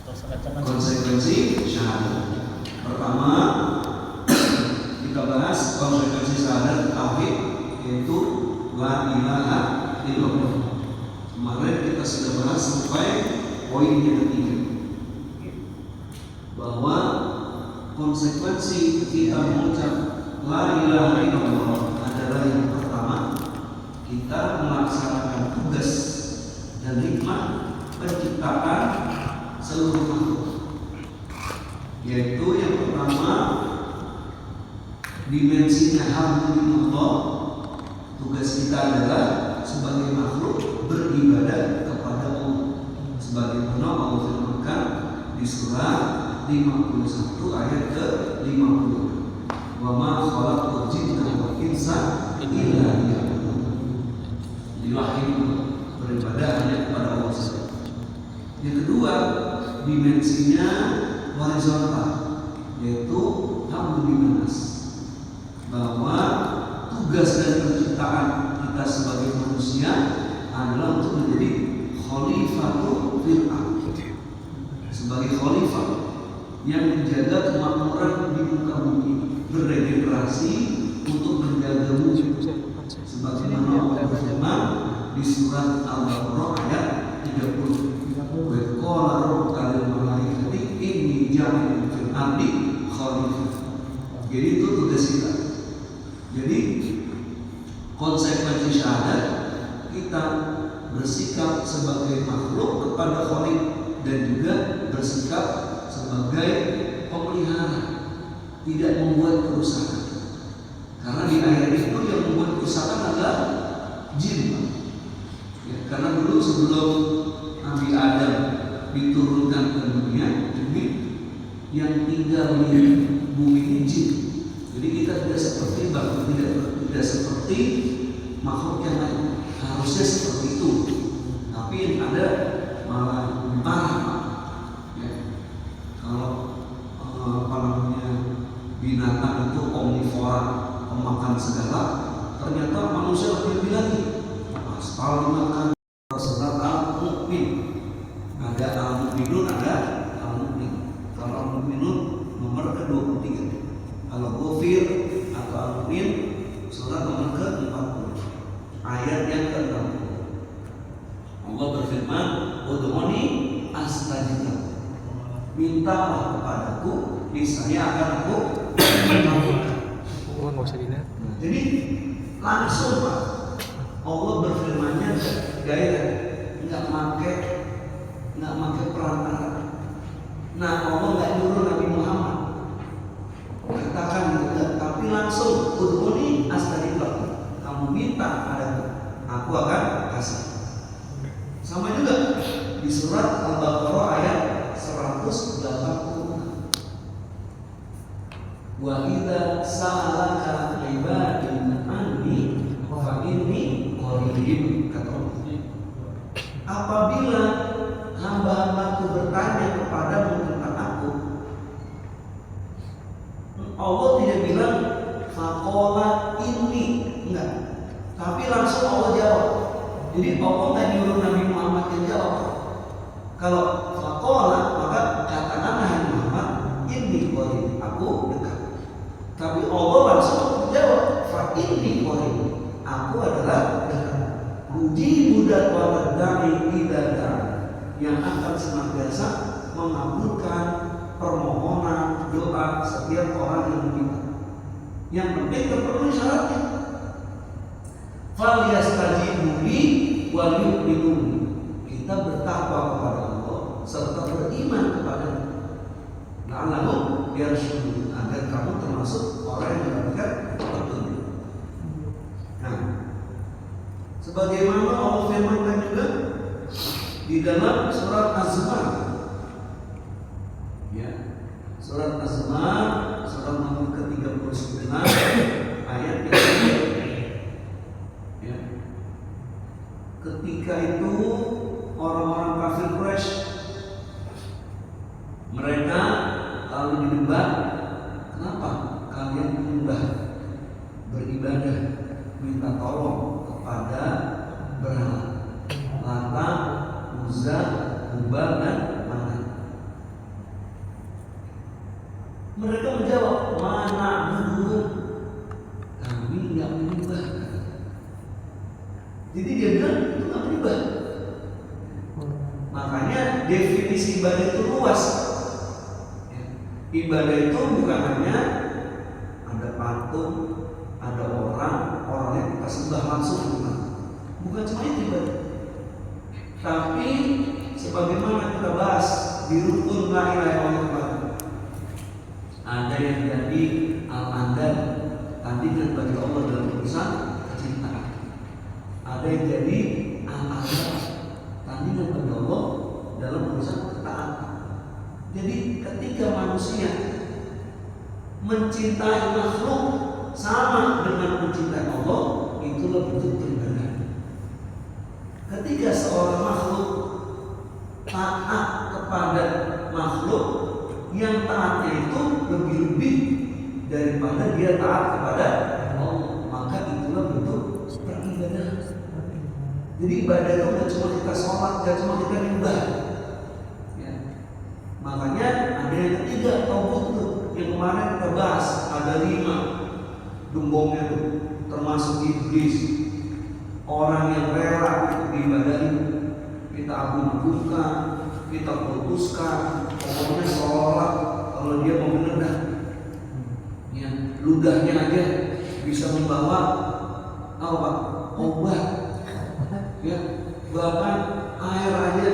Konsekuensi syahadat. Pertama, kita bahas konsekuensi syahadat tauhid, yaitu la ilaha illallah. Kemarin kita sudah bahas sampai poin yang ketiga, bahwa konsekuensi kita mengucap la ilaha illallah adalah yang pertama, kita melaksanakan tugas dan hikmah penciptaan seluruh makhluk, yaitu yang pertama dimensinya hamdulillah. Tugas kita adalah sebagai makhluk beribadah kepada Allah, sebagaimana Allah firmankan di surah 51 ayat ke-50, wa ma khalaqtul jinna wal insa illa liya'budun. Dilahir beribadah hanya kepada Allah saja. Yang kedua, dimensinya horizontal, yaitu hamdulillah, bahwa tugas dan penciptaan kita sebagai manusia adalah untuk menjadi khalifatul fil ardh, sebagai khalifah yang menjaga kemakmuran di muka bumi, beregenerasi untuk menjaga bumi, sebagaimana Allah berfirman di surat Al-Baqarah ayat 30. Wa qala rabbuka lil malaikati inni ja'ilun fil ardi khalifah. Jadi itu tugas kita. Jadi konsekuensi syahadat, kita bersikap sebagai makhluk kepada Khalik dan juga bersikap sebagai pemelihara, tidak membuat kerusakan. Karena di ayat itu yang membuat kerusakan adalah jin. Ya, karena dulu sebelum Nabi Adam diturunkan ke dunia, yang tinggal di bumi ini jin. Jadi kita tidak seperti tidak seperti makhluk yang lain. Harusnya seperti itu, tapi yang ada malah lebih parah. Ya. Kalau binatang itu omnivora, pemakan segala, ternyata manusia lebih lagi. Aspal dimakan, surat Al-Mu'min, ada Al-Mu'minun, ada Al-Mu'min. Kalau Al-Mu'minun nomor ke-23. Kalau Ghafir atau Al-Mu'min surat nomor ke-40 ayat yang ke-60. Allah berfirman, ud'uni astajib lakum. Mintalah kepadaku, niscaya akan aku mengabulkan. Oh, enggak usah dilihat. Jadi langsung Pak, Allah berfirmannya direct, enggak pakai perantara. Nah, Allah enggak nyuruh Nabi Muhammad katakan juga, tapi langsung ud'uni astajib lakum. Kamu minta padaku, aku akan kasih. Sama juga di surat Al-Baqarah ayat 180. Wa idza sa'alaka 'ibadi anni fa inni qarib, kata Allah. Apabila hamba-hambaku bertanya kepadamu tentang aku, Allah tidak bilang faqala inni, enggak, tapi langsung Allah jawab. Jadi Allah nggak nyuruh Nabi Muhammad yang jawab. Kalau faqala, maka katakanlah Nabi Muhammad, inni qarib, aku dekat. Tapi Allah langsung jawab, fa inni qarib, aku adalah dekat. Ujibu da'watad da'i idza da'a, yang akan senantiasa mengabulkan permohonan doa setiap orang yang meminta. Yang penting terpenuhi syaratnya. Falyastajibu li wal yu'minu. Kita bertakwa kepada Allah serta beriman kepada-Nya. La'allahum yarshudun, agar kamu termasuk orang yang mendapatkan petunjuk. Nah, sebagaimana Allah firmankan juga di dalam surat Az-Zumar. Ya, surat Az-Zumar, surat nomor ke-39 ayat yang ya. Ketika itu orang-orang kafir Quraisy, mereka lalu didebat, kenapa kalian menyembah, beribadah, minta tolong kepada berhala, Lata, Uzza, Hubal dan Manat. Mereka menjawab, mana dulu, kami nggak menyembah. Jadi dia bilang itu nggak menyembah. Makanya definisi ibadah itu luas. Ibadah itu bukan hanya ada patung, ada orang yang kita sembah langsung, bukan cuma itu ibadah. Tapi sebagaimana kita bahas di rukun la ilaha illallah, ada yang jadi al-andad, tandingan bagi Allah dalam urusan kecintaan. Ada yang jadi al-adab, tandingan bagi Allah dalam urusan ketaatan. Jadi ketika manusia mencintai makhluk sama dengan mencintai Allah, itulah bentuk beribadah. Ketika seorang makhluk taat kepada makhluk, yang taatnya itu lebih-lebih daripada dia taat kepada Allah, maka itulah bentuk beribadah. Jadi ibadah itu tidak cuma kita sholat, tidak cuma kita nyembah. Ya. Makanya ada yang ketiga, tauhid itu yang kemarin kita bahas, ada 5 gembongnya itu, termasuk iblis, orang yang rela diibadahi, kita agung-agungkan, kita putuskan, pokoknya seolah kalau dia mau benar, ya, ludahnya aja bisa membawa apa? Obat, ya, bahkan air aja